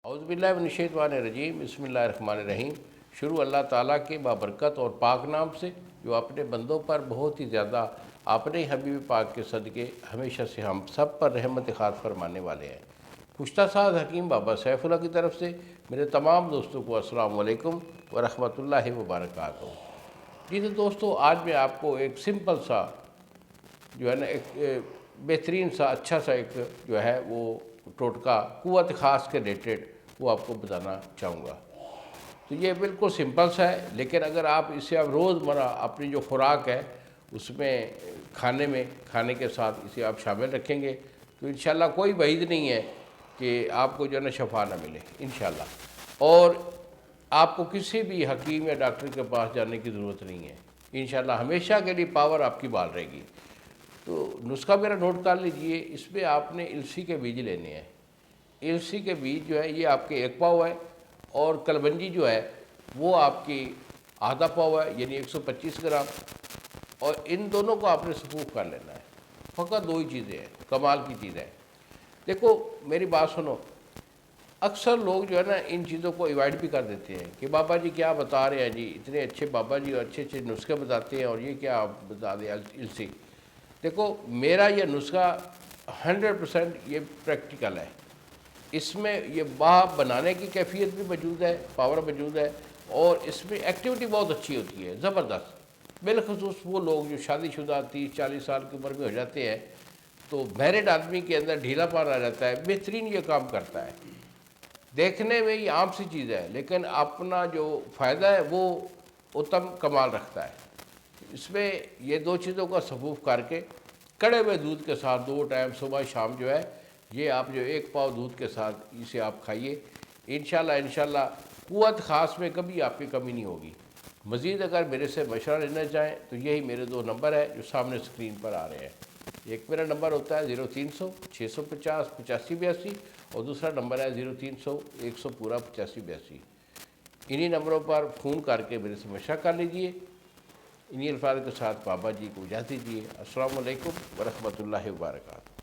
اعوذ باللہ من الشیطان الرجیم، بسم اللہ الرحمن الرحیم۔ شروع اللہ تعالیٰ کے بابرکت اور پاک نام سے جو اپنے بندوں پر بہت ہی زیادہ اپنے حبیب پاک کے صدقے ہمیشہ سے ہم سب پر رحمت خاص فرمانے والے ہیں۔ پشتہ ساز حکیم بابا سیف اللہ کی طرف سے میرے تمام دوستوں کو السلام علیکم ورحمۃ اللہ وبرکاتہ۔ جی تو دوستو، آج میں آپ کو ایک سمپل سا جو ہے نا ایک بہترین سا اچھا سا ایک جو ہے وہ ٹوٹکا قوت خاص کے ریلیٹڈ وہ آپ کو بتانا چاہوں گا۔ تو یہ بالکل سمپل سا ہے، لیکن اگر آپ اسے آپ روزمرہ اپنی جو خوراک ہے اس میں کھانے کے ساتھ اسے آپ شامل رکھیں گے تو انشاءاللہ کوئی بعید نہیں ہے کہ آپ کو جو ہے نا شفا نہ ملے انشاءاللہ، اور آپ کو کسی بھی حکیم یا ڈاکٹر کے پاس جانے کی ضرورت نہیں ہے انشاءاللہ، ہمیشہ کے لیے پاور آپ کی بال رہے گی۔ تو نسخہ میرا نوٹ کر لیجئے، اس میں آپ نے السی کے بیج لینے ہیں۔ السی کے بیج جو ہے یہ آپ کے 1 پاؤ ہے، اور کلونجی جو ہے وہ آپ کی ½ پاؤ ہے، یعنی 125 گرام، اور ان دونوں کو آپ نے صفوف کر لینا ہے۔ فقط 2 ہی چیزیں ہیں، کمال کی چیز ہے۔ دیکھو میری بات سنو، اکثر لوگ جو ہے نا ان چیزوں کو ایوائڈ بھی کر دیتے ہیں کہ بابا جی کیا بتا رہے ہیں جی، اتنے اچھے بابا جی اور اچھے اچھے نسخے بتاتے ہیں اور یہ کیا آپ بتا دیں السی۔ دیکھو میرا یہ نسخہ 100% یہ پریکٹیکل ہے، اس میں یہ باہ بنانے کی کیفیت بھی موجود ہے، پاور موجود ہے، اور اس میں ایکٹیویٹی بہت اچھی ہوتی ہے، زبردست۔ بالخصوص وہ لوگ جو شادی شدہ 30-40 سال کی عمر میں ہو جاتے ہیں تو میرڈ آدمی کے اندر ڈھیلا پان آ جاتا ہے، بہترین یہ کام کرتا ہے۔ دیکھنے میں یہ عام سی چیز ہے لیکن اپنا جو فائدہ ہے وہ اتم کمال رکھتا ہے۔ اس میں یہ 2 چیزوں کا صفوف کر کے کڑے ہوئے دودھ کے ساتھ 2 ٹائم صبح شام جو ہے یہ آپ جو 1 پاؤ دودھ کے ساتھ اسے آپ کھائیے، انشاءاللہ قوت خاص میں کبھی آپ کی کمی نہیں ہوگی۔ مزید اگر میرے سے مشورہ لینا چاہیں تو یہی میرے 2 نمبر ہیں جو سامنے سکرین پر آ رہے ہیں۔ ایک میرا نمبر ہوتا ہے 0300 650 8582، اور دوسرا نمبر ہے 0300 100 پورا 8582۔ انہی نمبروں پر فون کر کے میرے سے مشورہ کر لیجئے۔ انہی الفاظ کے ساتھ بابا جی کو اجازت دیجیے۔ السلام علیکم ورحمۃ اللہ وبرکاتہ۔